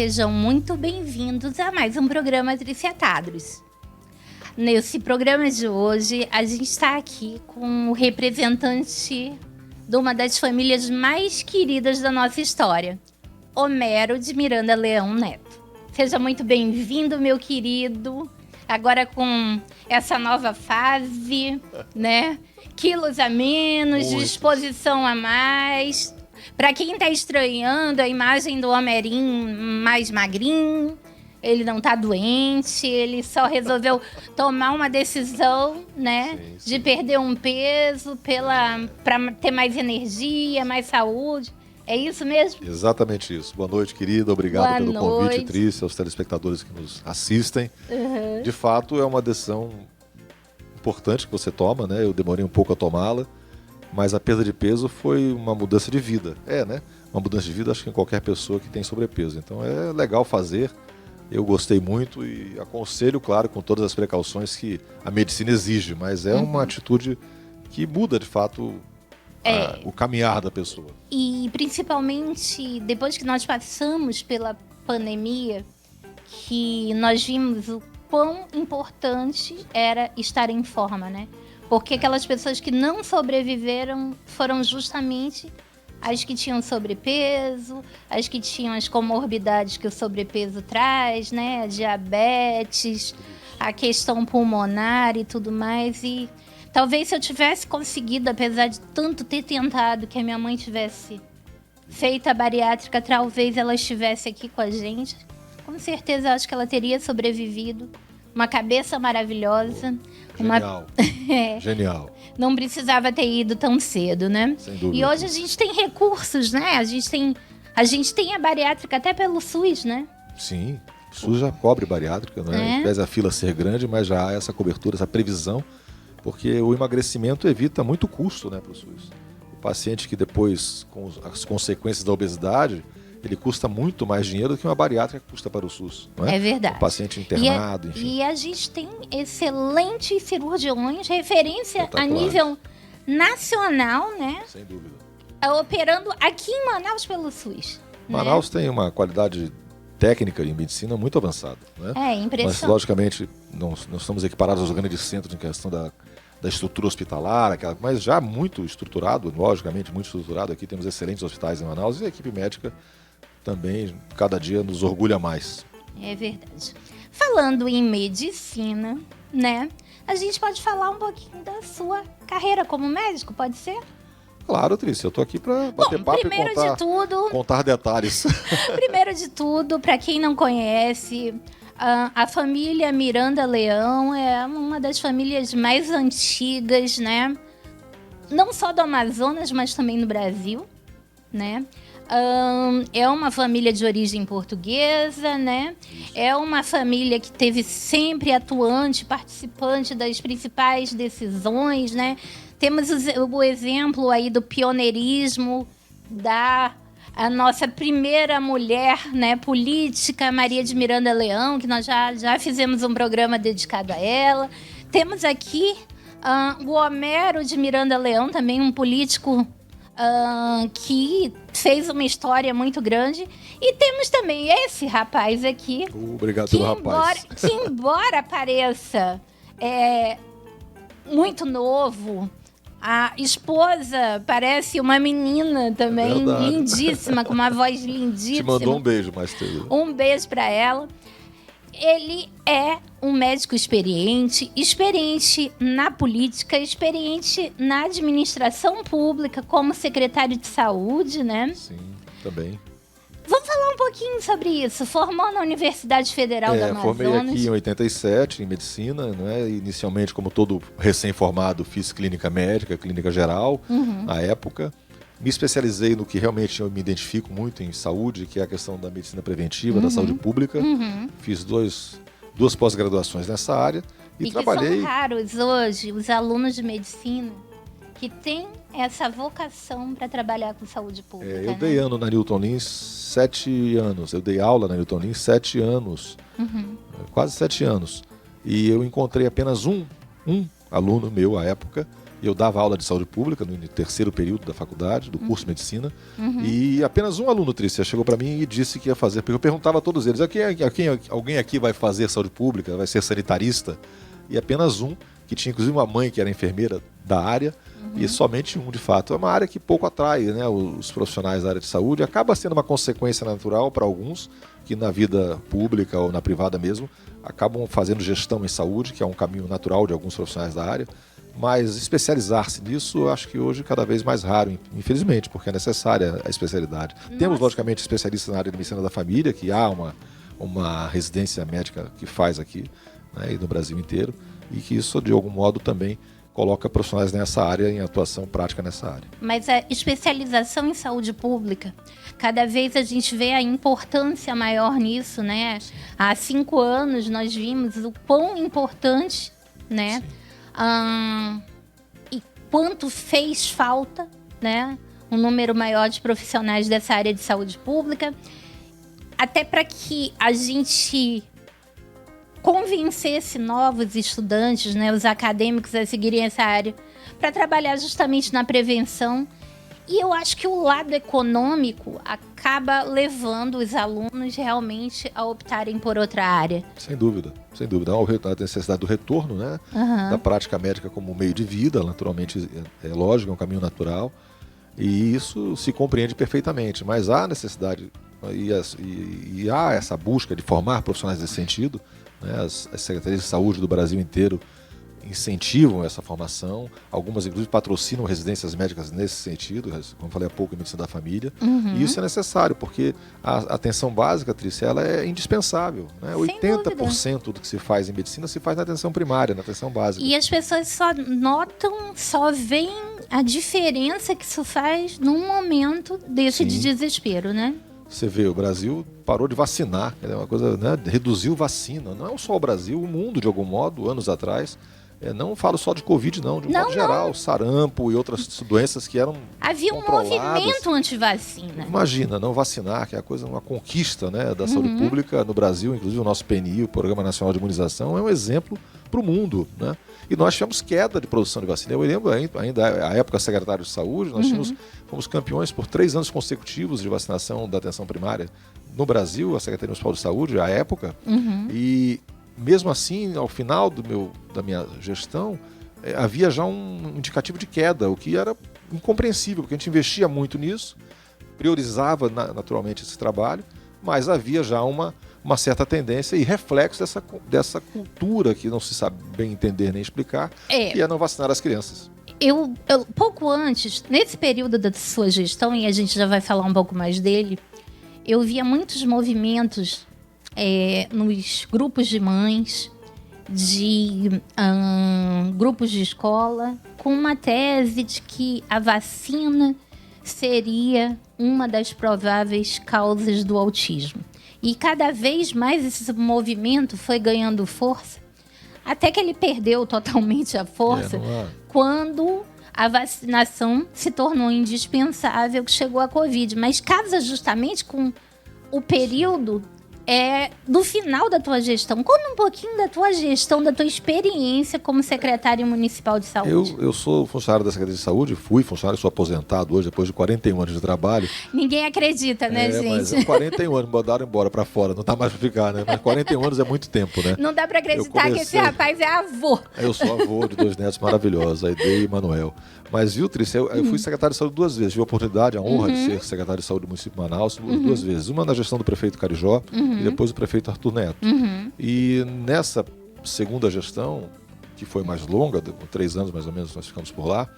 sejam muito bem-vindos a mais um programa Triciatados. Nesse programa de hoje, a gente está aqui com o representante de uma das famílias mais queridas da nossa história, Homero de Miranda Leão Neto. Seja muito bem-vindo, meu querido, agora com essa nova fase, né? Quilos a menos, disposição a mais. Para quem está estranhando a imagem do Homerinho mais magrinho, ele não está doente, ele só resolveu tomar uma decisão, né, sim. De perder um peso para ter mais energia, mais saúde. É isso mesmo? Exatamente isso. Boa noite, querida. Obrigado pelo convite, Trícia, aos telespectadores que nos assistem. Uhum. De fato, é uma decisão importante que você toma, né? Eu demorei um pouco a tomá-la, mas a perda de peso foi uma mudança de vida. Né? Uma mudança de vida, acho que em qualquer pessoa que tem sobrepeso. Então é legal fazer. Eu gostei muito e aconselho, claro, com todas as precauções que a medicina exige, mas é uma atitude que muda, de fato, o caminhar da pessoa. E principalmente depois que nós passamos pela pandemia, que nós vimos o quão importante era estar em forma, né? Porque aquelas pessoas que não sobreviveram foram justamente as que tinham sobrepeso, as que tinham as comorbidades que o sobrepeso traz, né? A diabetes, a questão pulmonar e tudo mais. E talvez se eu tivesse conseguido, apesar de tanto ter tentado, que a minha mãe tivesse feito a bariátrica, talvez ela estivesse aqui com a gente. Com certeza, acho que ela teria sobrevivido. Uma cabeça maravilhosa. Genial. Genial. Não precisava ter ido tão cedo, né? Sem dúvida. E hoje a gente tem recursos, né? A gente tem a bariátrica até pelo SUS, né? Sim, o SUS já cobre bariátrica, né? Pese a fila ser grande, mas já há essa cobertura, essa previsão, porque o emagrecimento evita muito custo, né, para o SUS. O paciente que depois, com as consequências da obesidade, ele custa muito mais dinheiro do que uma bariátrica que custa para o SUS, não é? É verdade. O paciente internado, enfim. E a gente tem excelentes cirurgiões, referência a nível nacional, né? Sem dúvida. Operando aqui em Manaus pelo SUS. Manaus tem uma qualidade técnica em medicina muito avançada, né? É impressionante. Mas, logicamente, não estamos equiparados aos grandes centros em questão da estrutura hospitalar, mas já muito estruturado, logicamente, muito estruturado. Aqui temos excelentes hospitais em Manaus e a equipe médica também, cada dia, nos orgulha mais. É verdade. Falando em medicina, né? A gente pode falar um pouquinho da sua carreira como médico, pode ser? Claro, Trícia, eu tô aqui para bater papo e contar detalhes. Primeiro de tudo, para quem não conhece, a família Miranda Leão é uma das famílias mais antigas, né? Não só do Amazonas, mas também no Brasil, né? É uma família de origem portuguesa, né? É uma família que teve sempre atuante, participante das principais decisões, né? Temos o exemplo aí do pioneirismo a nossa primeira mulher, né, política, Maria de Miranda Leão, que nós já fizemos um programa dedicado a ela. Temos aqui o Homero de Miranda Leão, também um político que fez uma história muito grande. E temos também esse rapaz aqui. Obrigado pelo rapaz. Que embora pareça muito novo, a esposa parece uma menina também, lindíssima, com uma voz lindíssima. Te mandou um beijo, mais cedo. Um beijo para ela. Ele é um médico experiente na política, experiente na administração pública, como secretário de saúde, né? Sim, também. Vamos falar um pouquinho sobre isso. Formou na Universidade Federal do Amazonas. Formei aqui em 87, em medicina, né? Inicialmente, como todo recém-formado, fiz clínica médica, clínica geral, na época. Me especializei no que realmente eu me identifico muito em saúde, que é a questão da medicina preventiva, da saúde pública. Fiz duas pós-graduações nessa área e trabalhei... que são raros hoje os alunos de medicina que têm essa vocação para trabalhar com saúde pública. Eu dei ano na Newton Lins 7 anos. Eu dei aula na Newton Lins 7 anos. Quase 7 anos. E eu encontrei apenas um aluno meu à época. Eu dava aula de saúde pública no terceiro período da faculdade, do curso de medicina, e apenas um aluno, Trícia, chegou para mim e disse que ia fazer, porque eu perguntava a todos eles, alguém aqui vai fazer saúde pública, vai ser sanitarista? E apenas um, que tinha inclusive uma mãe que era enfermeira da área, e somente um, de fato. É uma área que pouco atrai, né, os profissionais da área de saúde, acaba sendo uma consequência natural para alguns, que na vida pública ou na privada mesmo, acabam fazendo gestão em saúde, que é um caminho natural de alguns profissionais da área, mas especializar-se nisso, eu acho que hoje é cada vez mais raro, infelizmente, porque é necessária a especialidade. Nossa. Temos, logicamente, especialistas na área de medicina da família, que há uma residência médica que faz aqui, né, e no Brasil inteiro, e que isso, de algum modo, também coloca profissionais nessa área, em atuação prática nessa área. Mas a especialização em saúde pública, cada vez a gente vê a importância maior nisso, né? Há 5 anos nós vimos o quão importante, né? E quanto fez falta, né? Um número maior de profissionais dessa área de saúde pública, até para que a gente convencesse novos estudantes, né, os acadêmicos a seguirem essa área, para trabalhar justamente na prevenção. E eu acho que o lado econômico acaba levando os alunos realmente a optarem por outra área. Sem dúvida, sem dúvida. Há a necessidade do retorno, né, da prática médica como meio de vida, naturalmente, é lógico, é um caminho natural, e isso se compreende perfeitamente, mas há necessidade e há essa busca de formar profissionais nesse sentido. As secretarias de saúde do Brasil inteiro incentivam essa formação, algumas inclusive patrocinam residências médicas nesse sentido, como falei há pouco, em medicina da família, e isso é necessário, porque a atenção básica, Trícia, ela é indispensável, né? 80% do que se faz em medicina se faz na atenção primária, na atenção básica. E as pessoas só veem a diferença que isso faz num momento desse de desespero, né? Você vê, o Brasil parou de vacinar, é uma coisa, né? Reduziu vacina. Não é só o Brasil, o mundo, de algum modo, anos atrás. Não falo só de Covid, não, de um modo geral, sarampo e outras doenças que eram havia um movimento anti-vacina. Imagina, não vacinar, que é uma conquista, né, da saúde pública no Brasil, inclusive o nosso PNI, o Programa Nacional de Imunização, é um exemplo para o mundo, né? E nós tivemos queda de produção de vacina. Eu lembro ainda, a época secretário de saúde, nós fomos campeões por 3 anos consecutivos de vacinação da atenção primária no Brasil, a Secretaria Municipal de Saúde, à época, e mesmo assim, ao final da minha gestão, havia já um indicativo de queda, o que era incompreensível, porque a gente investia muito nisso, priorizava naturalmente esse trabalho, mas havia já uma certa tendência e reflexo dessa cultura que não se sabe bem entender nem explicar, que é não vacinar as crianças. Eu, pouco antes, nesse período da sua gestão, e a gente já vai falar um pouco mais dele, eu via muitos movimentos nos grupos de mães, de grupos de escola, com uma tese de que a vacina seria uma das prováveis causas do autismo. E cada vez mais esse movimento foi ganhando força, até que ele perdeu totalmente a força quando a vacinação se tornou indispensável, que chegou a Covid. Mas casa justamente com o período do final da tua gestão. Conta um pouquinho da tua gestão, da tua experiência como secretário municipal de saúde. Eu sou funcionário da Secretaria de Saúde, fui funcionário, sou aposentado hoje, depois de 41 anos de trabalho. Ninguém acredita, né, gente? Mas 41 anos, mandaram embora pra fora, não tá mais pra ficar, né? Mas 41 anos é muito tempo, né? Não dá pra acreditar que esse rapaz é avô. Eu sou avô de 2 netos maravilhosos, Aide e Manuel. Mas, viu, Trícia, eu fui secretário de saúde 2 vezes. Tive a oportunidade, a honra de ser secretário de saúde do município de Manaus 2 vezes. Uma na gestão do prefeito Carijó e depois do prefeito Arthur Neto. E nessa segunda gestão, que foi mais longa, com 3 anos mais ou menos nós ficamos por lá,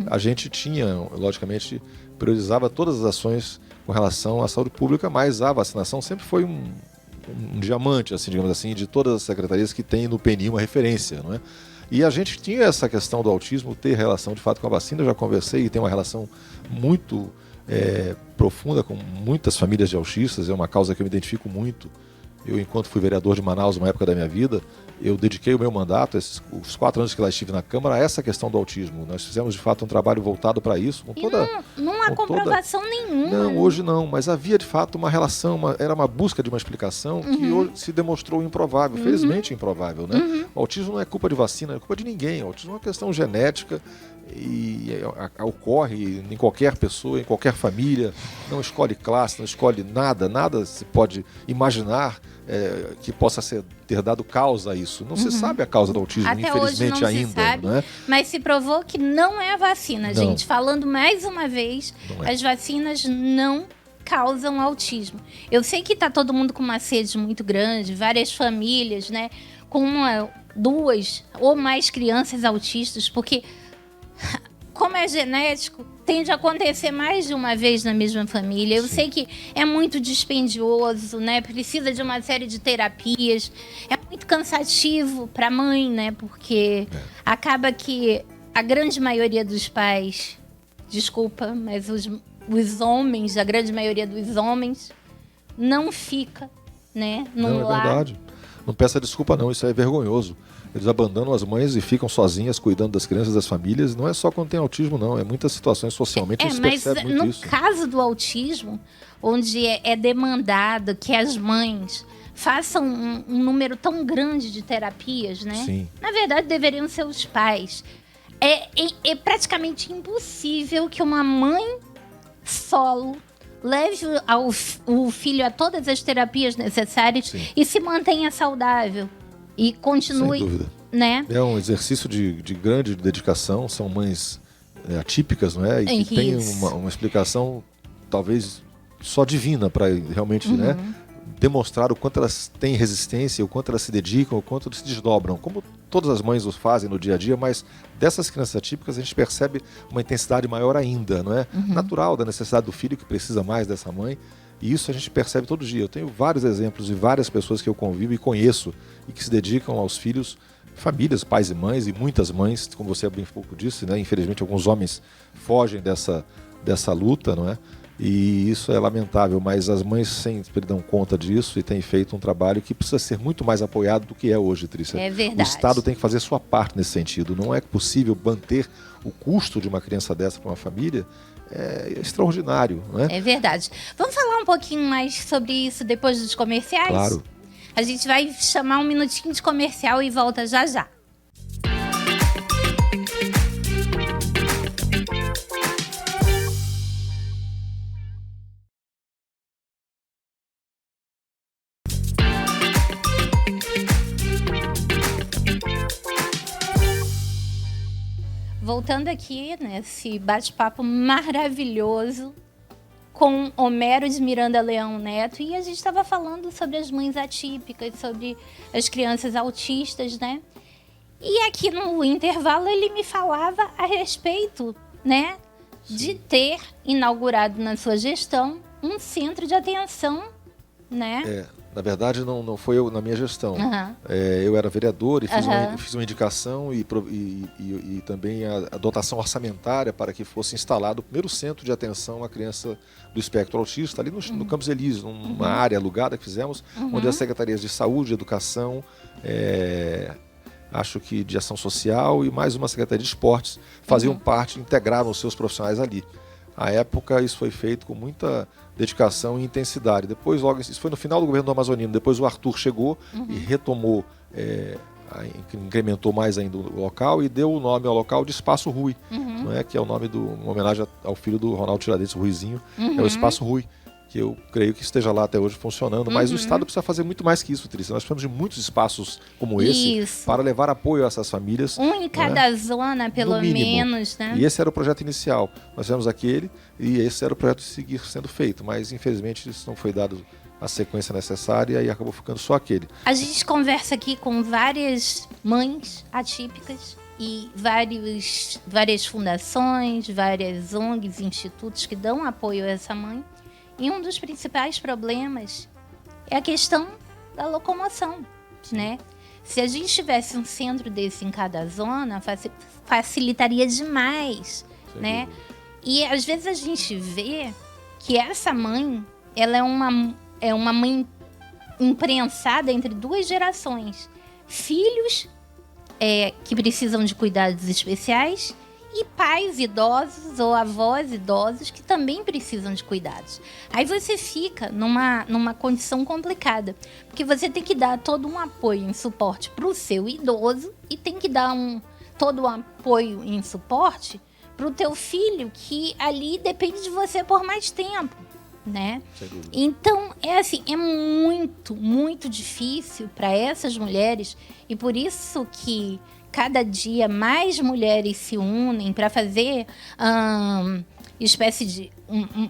a gente tinha, logicamente, priorizava todas as ações com relação à saúde pública, mas a vacinação sempre foi um diamante, assim, digamos assim, de todas as secretarias que tem no PNI uma referência, não é? E a gente tinha essa questão do autismo ter relação, de fato, com a vacina. Eu já conversei e tem uma relação muito profunda com muitas famílias de autistas. É uma causa que eu me identifico muito. Eu, enquanto fui vereador de Manaus, numa época da minha vida, eu dediquei o meu mandato, os 4 anos que lá estive na Câmara, a essa questão do autismo. Nós fizemos, de fato, um trabalho voltado para isso. Não há comprovação nenhuma. Não, hoje não, mas havia, de fato, uma relação, era uma busca de uma explicação que hoje se demonstrou improvável, felizmente improvável, né? O autismo não é culpa de vacina, é culpa de ninguém. O autismo é uma questão genética, e ocorre em qualquer pessoa, em qualquer família, não escolhe classe, não escolhe nada se pode imaginar que possa ter dado causa a isso. Não se sabe a causa do autismo, até infelizmente hoje não ainda. se sabe, não é? Mas se provou que não é a vacina, Não. gente. Falando mais uma vez, Não é. as vacinas não causam autismo. Eu sei que tá todo mundo com uma sede muito grande, várias famílias, né, com uma, 2 ou mais crianças autistas, porque como é genético, tende a acontecer mais de uma vez na mesma família. Eu sei que é muito dispendioso, né? Precisa de uma série de terapias. É muito cansativo para a mãe, né? Porque acaba que a grande maioria dos pais, desculpa, mas os homens, a grande maioria dos homens, não fica, né, num Não, é lar. verdade. Não peça desculpa não, isso é vergonhoso. Eles abandonam as mães e ficam sozinhas cuidando das crianças, das famílias. Não é só quando tem autismo, não. É muitas situações socialmente a gente Mas percebe muito no isso. caso do autismo, onde é demandado que as mães façam um número tão grande de terapias, né? Sim. Na verdade, deveriam ser os pais. É praticamente impossível que uma mãe solo leve o filho a todas as terapias necessárias e se mantenha saudável. E continue, Sem dúvida. né? É um exercício de grande dedicação. São mães atípicas, não é? E que tem uma explicação, talvez, só divina para realmente, né, demonstrar o quanto elas têm resistência, o quanto elas se dedicam, o quanto elas se desdobram. Como todas as mães o fazem no dia a dia, mas dessas crianças atípicas a gente percebe uma intensidade maior ainda, não é? Natural da necessidade do filho que precisa mais dessa mãe. E isso a gente percebe todo dia. Eu tenho vários exemplos de várias pessoas que eu convivo e conheço e que se dedicam aos filhos, famílias, pais e mães, e muitas mães, como você bem pouco disse, né? Infelizmente alguns homens fogem dessa luta, não é? E isso é lamentável, mas as mães sempre dão conta disso e têm feito um trabalho que precisa ser muito mais apoiado do que é hoje, Trícia. É verdade. O Estado tem que fazer sua parte nesse sentido. Não é possível manter o custo de uma criança dessa para uma família. É extraordinário, não é? É verdade. Vamos falar um pouquinho mais sobre isso depois dos comerciais? Claro. A gente vai chamar um minutinho de comercial e volta já já. Voltando aqui nesse bate-papo maravilhoso com Homero de Miranda Leão Neto, e a gente estava falando sobre as mães atípicas, sobre as crianças autistas, né? E aqui no intervalo ele me falava a respeito, né, de ter inaugurado na sua gestão um centro de atenção, né? Na verdade, não foi eu na minha gestão. Eu era vereador e fiz uma indicação e também a dotação orçamentária para que fosse instalado o primeiro centro de atenção à criança do espectro autista, ali no Campos Elíseos, numa área alugada que fizemos, onde as secretarias de saúde, educação, acho que de ação social e mais uma secretaria de esportes faziam parte, integravam os seus profissionais ali. À época, isso foi feito com muita dedicação e intensidade. Depois, logo, isso foi no final do governo do Amazonino. Depois o Arthur chegou e retomou, incrementou mais ainda o local e deu o nome ao local de Espaço Rui, não é? Que é o nome uma homenagem ao filho do Ronaldo Tiradentes, Ruizinho. É o Espaço Rui, que eu creio que esteja lá até hoje funcionando. Mas o Estado precisa fazer muito mais que isso, Trícia. Nós precisamos de muitos espaços como esse para levar apoio a essas famílias. Um em cada zona, pelo menos, né? E esse era o projeto inicial. Nós fizemos aquele e esse era o projeto de seguir sendo feito. Mas, infelizmente, isso não foi dado a sequência necessária e acabou ficando só aquele. A gente conversa aqui com várias mães atípicas e várias fundações, várias ONGs, institutos que dão apoio a essa mãe. E um dos principais problemas é a questão da locomoção, né? Se a gente tivesse um centro desse em cada zona, facilitaria demais, né? E às vezes a gente vê que essa mãe, ela é uma mãe imprensada entre 2 gerações. Filhos que precisam de cuidados especiais e pais idosos ou avós idosos que também precisam de cuidados. Aí você fica numa condição complicada, porque você tem que dar todo um apoio e suporte para o seu idoso e tem que dar todo o apoio e suporte para o teu filho, que ali depende de você por mais tempo, né? Então, é muito, muito difícil para essas mulheres, e por isso que cada dia mais mulheres se unem para fazer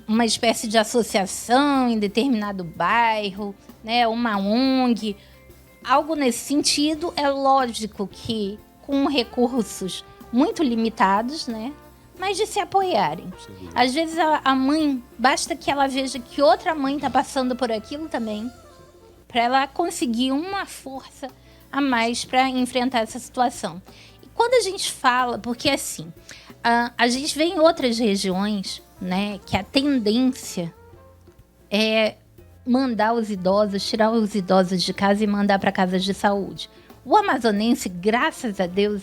uma espécie de associação em determinado bairro, né? Uma ONG, algo nesse sentido. É lógico que com recursos muito limitados, né? Mas de se apoiarem. Às vezes a mãe, basta que ela veja que outra mãe está passando por aquilo também, para ela conseguir uma força a mais para enfrentar essa situação. E quando a gente fala, porque assim, a gente vê em outras regiões, né, que a tendência é mandar os idosos, tirar os idosos de casa e mandar para casas de saúde. O amazonense, graças a Deus,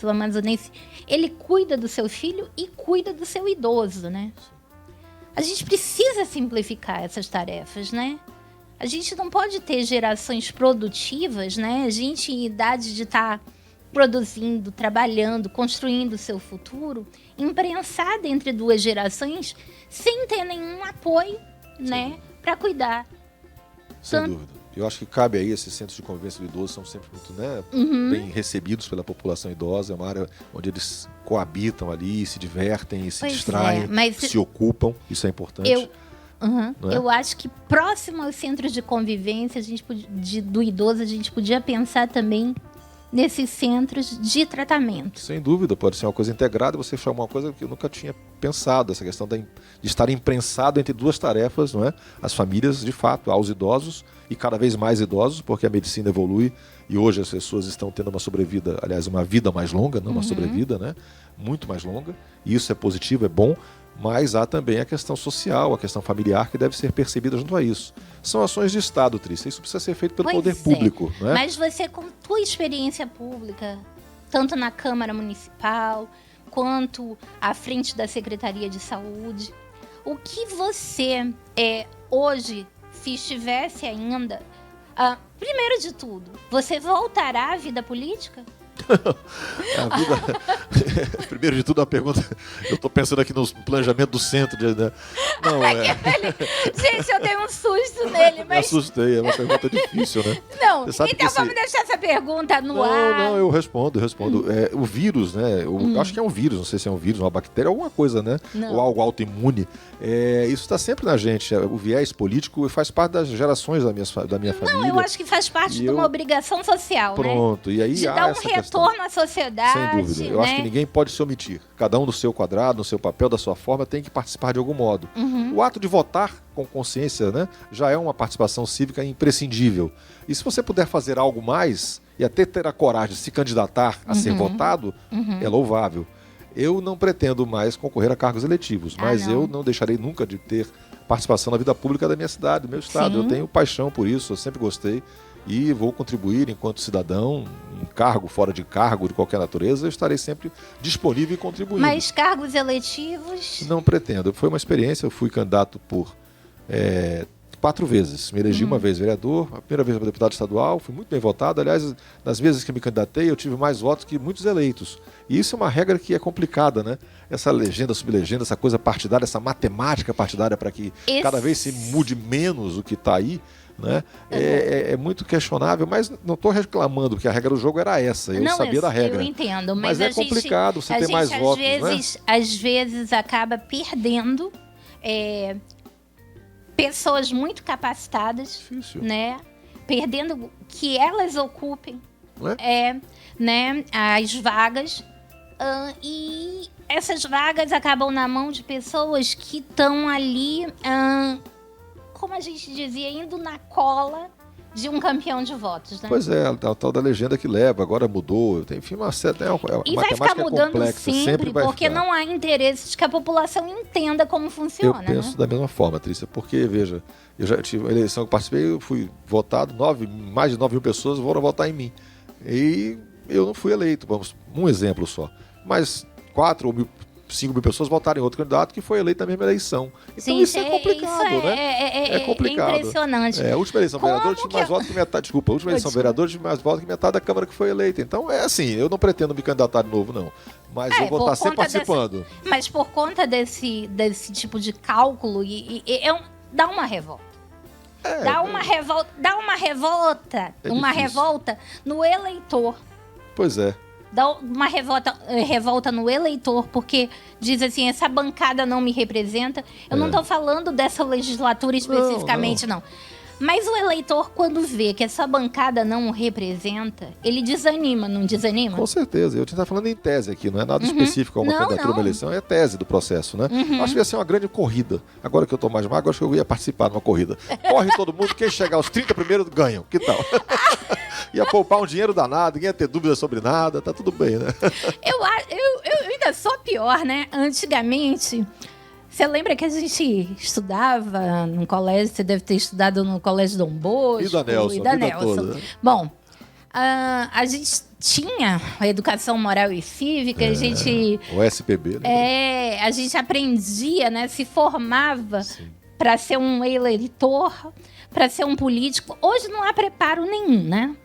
ele cuida do seu filho e cuida do seu idoso, né? A gente precisa simplificar essas tarefas, né? A gente não pode ter gerações produtivas, né? A gente em idade de estar produzindo, trabalhando, construindo o seu futuro, imprensada entre duas gerações, sem ter nenhum apoio, né? Para cuidar. Sem dúvida. Eu acho que cabe aí, esses centros de convivência do idoso são sempre muito, né, bem recebidos pela população idosa. É uma área onde eles coabitam ali, se divertem, se distraem, se ocupam. Isso é importante. Eu acho que próximo aos centros de convivência do idoso, a gente podia pensar também nesses centros de tratamento. Sem dúvida, pode ser uma coisa integrada. Você chamou uma coisa que eu nunca tinha pensado, essa questão de estar imprensado entre duas tarefas, não é? As famílias, de fato, aos idosos e cada vez mais idosos, porque a medicina evolui e hoje as pessoas estão tendo uma sobrevida, aliás, uma vida mais longa, não uma sobrevida, né? Muito mais longa, e isso é positivo, é bom, mas há também a questão social, a questão familiar que deve ser percebida junto a isso. São ações de Estado, Trícia, isso precisa ser feito pelo poder público, não é? Mas você, com tua experiência pública, tanto na Câmara Municipal, quanto à frente da Secretaria de Saúde, o que você hoje, se estivesse ainda, primeiro de tudo, você voltará à vida política? Primeiro de tudo, a pergunta. Eu estou pensando aqui no planejamento do centro. Né? Não, Gente, eu dei um susto nele, mas. Me assustei, é uma pergunta difícil, né? Não, então vamos deixar essa pergunta no ar. Não, eu respondo. O vírus, né? Eu acho que é um vírus, não sei se é um vírus, uma bactéria, alguma coisa, né? Ou algo autoimune. Isso está sempre na gente. O viés político faz parte das gerações da minha família. Não, eu acho que faz parte de uma obrigação social, Pronto, né? E aí de dar um retorno à sociedade. Sem dúvida. Eu acho que ninguém pode se omitir. Cada um do seu quadrado, no seu papel, da sua forma, tem que participar de algum modo. O ato de votar com consciência, né, já é uma participação cívica imprescindível. E se você puder fazer algo mais e até ter a coragem de se candidatar a ser votado, é louvável. Eu não pretendo mais concorrer a cargos eletivos, mas eu não deixarei nunca de ter participação na vida pública da minha cidade, do meu estado. Sim. Eu tenho paixão por isso, eu sempre gostei. E vou contribuir enquanto cidadão, em cargo, fora de cargo, de qualquer natureza, eu estarei sempre disponível e contribuindo. Mas cargos eletivos? Não pretendo. Foi uma experiência, eu fui candidato por 4 vezes. Me elegi uma vez vereador, a primeira vez para deputado estadual, fui muito bem votado. Aliás, nas vezes que me candidatei, eu tive mais votos que muitos eleitos. E isso é uma regra que é complicada, né? Essa legenda, sublegenda, essa coisa partidária, essa matemática partidária para que cada vez se mude menos o que está aí, né? É muito questionável, mas não estou reclamando, porque a regra do jogo era essa, eu sabia da regra. Eu entendo, mas é complicado você ter mais votos, às vezes acaba perdendo pessoas muito capacitadas, né? Perdendo que elas ocupem né, as vagas, e essas vagas acabam na mão de pessoas que estão ali, como a gente dizia, indo na cola de um campeão de votos, né? Pois é, a tal da legenda que leva, agora mudou, enfim, uma certa... E vai ficar mudando sempre porque não há interesse de que a população entenda como funciona. Eu penso da mesma forma, Trícia, porque, veja, eu já tive uma eleição que eu participei, eu fui votado, mais de 9 mil pessoas foram votar em mim. E eu não fui eleito, vamos, um exemplo só. Mas 4 ou 5 mil pessoas votaram em outro candidato que foi eleito na mesma eleição. Então isso é complicado, né? É complicado. É impressionante. A última eleição vereador tive mais votos que metade. Desculpa, a última eleição vereador tive mais votos que metade da Câmara que foi eleita. Então é assim, eu não pretendo me candidatar de novo, não. Mas eu vou estar sempre participando. Mas por conta desse tipo de cálculo, dá uma revolta. Dá uma revolta no eleitor. Pois é. Dá uma revolta no eleitor, porque diz assim, essa bancada não me representa. Eu não estou falando dessa legislatura especificamente, não. Mas o eleitor, quando vê que essa bancada não o representa, ele desanima, não desanima? Com certeza. Eu estava falando em tese aqui, não é nada específico a uma candidatura, uma eleição, é tese do processo, né? Acho que ia ser uma grande corrida. Agora que eu estou mais magro, acho que eu ia participar de uma corrida. Corre todo mundo, quem chegar aos 30 primeiros ganham. Que tal? Ia poupar um dinheiro danado, ninguém ia ter dúvida sobre nada, tá tudo bem, né? Eu ainda sou pior, né? Antigamente... Você lembra que a gente estudava no colégio, você deve ter estudado no Colégio Dom Bosco. E da Nelson. Toda. Bom, a gente tinha a educação moral e cívica, a gente... O SPB, né? A gente aprendia, né? Se formava para ser um eleitor, para ser um político. Hoje não há preparo nenhum, né?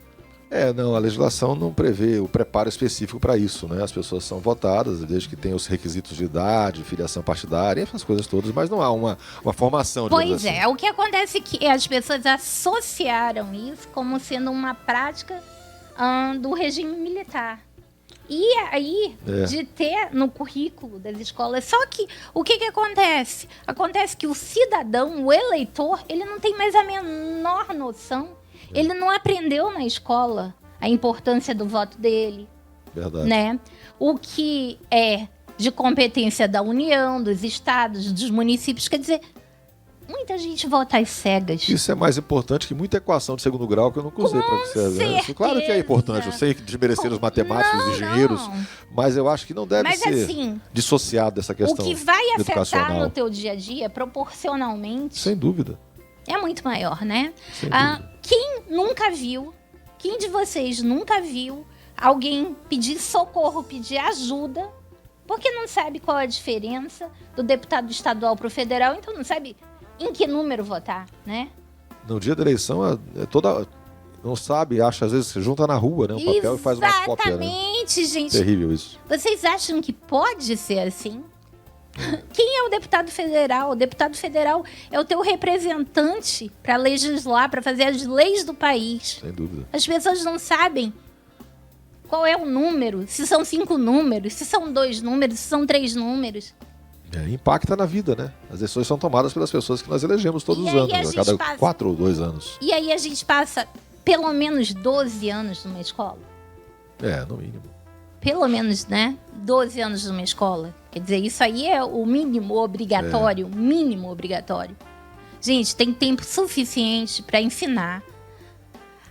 Não, a legislação não prevê o preparo específico para isso, né? As pessoas são votadas, desde que tenham os requisitos de idade, filiação partidária, essas coisas todas, mas não há uma formação. Pois é, o que acontece é que as pessoas associaram isso como sendo uma prática do regime militar. E aí, de ter no currículo das escolas. Só que, o que acontece? Acontece que o cidadão, o eleitor, ele não tem mais a menor noção. Ele não aprendeu na escola a importância do voto dele. Verdade. Né? O que é de competência da União, dos estados, dos municípios. Quer dizer, muita gente vota às cegas. Isso é mais importante que muita equação de segundo grau que eu não usei para você. Claro que é importante. Eu sei que desmerecer os matemáticos, os engenheiros, mas eu acho que não deve ser dissociado dessa questão. O que vai afetar no teu dia a dia, proporcionalmente... Sem dúvida. É muito maior, né? Quem de vocês nunca viu alguém pedir socorro, pedir ajuda, porque não sabe qual é a diferença do deputado estadual para o federal, então não sabe em que número votar, né? No dia da eleição, não sabe, acha, às vezes, se junta na rua, né? Um papel e faz uma cópia. Exatamente, gente. Terrível isso. Vocês acham que pode ser assim? Quem é o deputado federal? O deputado federal é o teu representante para legislar, para fazer as leis do país. Sem dúvida. As pessoas não sabem qual é o número, se são 5 números, se são 2 números, se são 3 números. Impacta na vida, né? As decisões são tomadas pelas pessoas que nós elegemos todos os anos, a cada 4 ou 2 anos. E aí a gente passa pelo menos 12 anos numa escola. No mínimo. Pelo menos, né? 12 anos numa escola. Quer dizer, isso aí é o mínimo obrigatório. Mínimo obrigatório. Gente, tem tempo suficiente para ensinar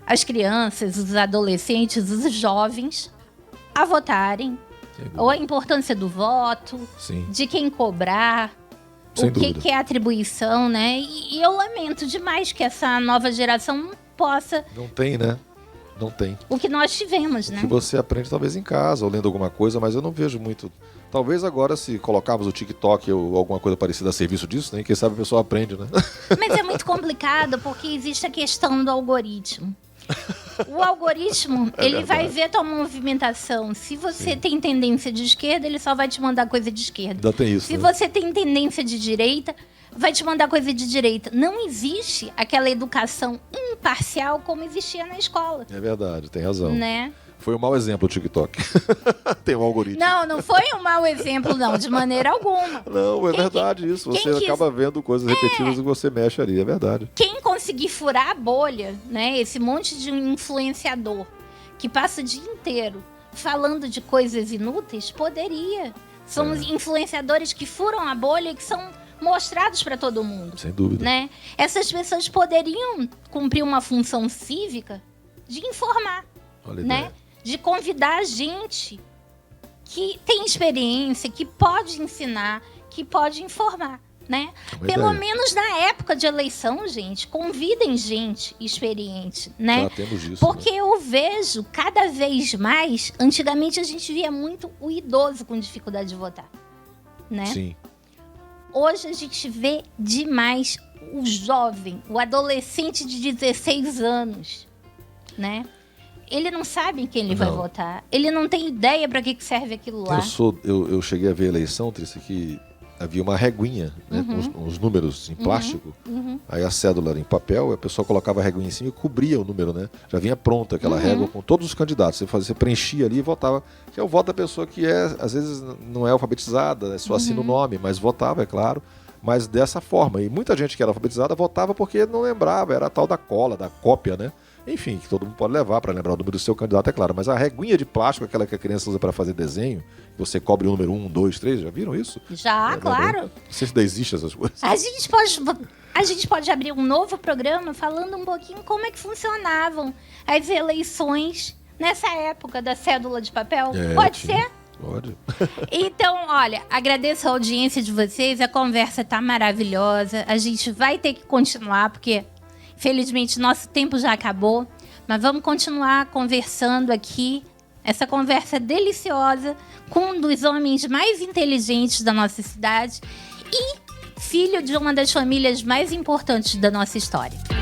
as crianças, os adolescentes, os jovens a votarem. Ou a importância do voto, de quem cobrar, o que é atribuição, né? E eu lamento demais que essa nova geração não possa... Não tem, né? Não tem. O que nós tivemos, né? O que você aprende talvez em casa, ou lendo alguma coisa, mas eu não vejo muito. Talvez agora, se colocarmos o TikTok ou alguma coisa parecida a serviço disso, né? Quem sabe a pessoa aprende, né? Mas é muito complicado, porque existe a questão do algoritmo. O algoritmo, ele vai ver tua movimentação. Se você tem tendência de esquerda, ele só vai te mandar coisa de esquerda. Ainda tem isso, Se você tem tendência de direita, vai te mandar coisa de direita. Não existe aquela educação imparcial como existia na escola. É verdade, tem razão. Né? Foi um mau exemplo o TikTok. Tem um algoritmo. Não foi um mau exemplo, não, de maneira alguma. Não, é verdade isso. Você acaba vendo coisas repetidas e você mexe ali, é verdade. Quem conseguir furar a bolha, né? Esse monte de influenciador que passa o dia inteiro falando de coisas inúteis, poderia. São influenciadores que furam a bolha e que são mostrados para todo mundo. Sem dúvida. Né? Essas pessoas poderiam cumprir uma função cívica de informar, né? De convidar a gente que tem experiência, que pode ensinar, que pode informar, né? Pelo menos na época de eleição, gente, convidem gente experiente, né? Já temos isso, porque eu vejo cada vez mais, antigamente a gente via muito o idoso com dificuldade de votar. né? Sim. Hoje a gente vê demais o jovem, o adolescente de 16 anos, né? Ele não sabe em quem ele vai votar. Ele não tem ideia para que serve aquilo lá. Eu cheguei a ver a eleição, Trícia, que havia uma reguinha, né, com os números em plástico. Aí a cédula era em papel, a pessoa colocava a reguinha em cima e cobria o número, né? Já vinha pronta aquela régua com todos os candidatos. Você preenchia ali e votava. Que é o voto da pessoa que às vezes não é alfabetizada, só assina o nome, mas votava, é claro. Mas dessa forma. E muita gente que era alfabetizada votava porque não lembrava, era a tal da cola, da cópia, né? Enfim, que todo mundo pode levar para lembrar o número do seu candidato, é claro. Mas a reguinha de plástico, aquela que a criança usa para fazer desenho, você cobre o número 1, 2, 3, já viram isso? Já, claro. Não sei se ainda existem essas coisas. A gente pode abrir um novo programa falando um pouquinho como é que funcionavam as eleições nessa época da cédula de papel. Pode ser? Pode. Então, olha, agradeço a audiência de vocês, a conversa tá maravilhosa. A gente vai ter que continuar, porque felizmente nosso tempo já acabou. Mas vamos continuar conversando aqui, essa conversa deliciosa com um dos homens mais inteligentes da nossa cidade e filho de uma das famílias mais importantes da nossa história.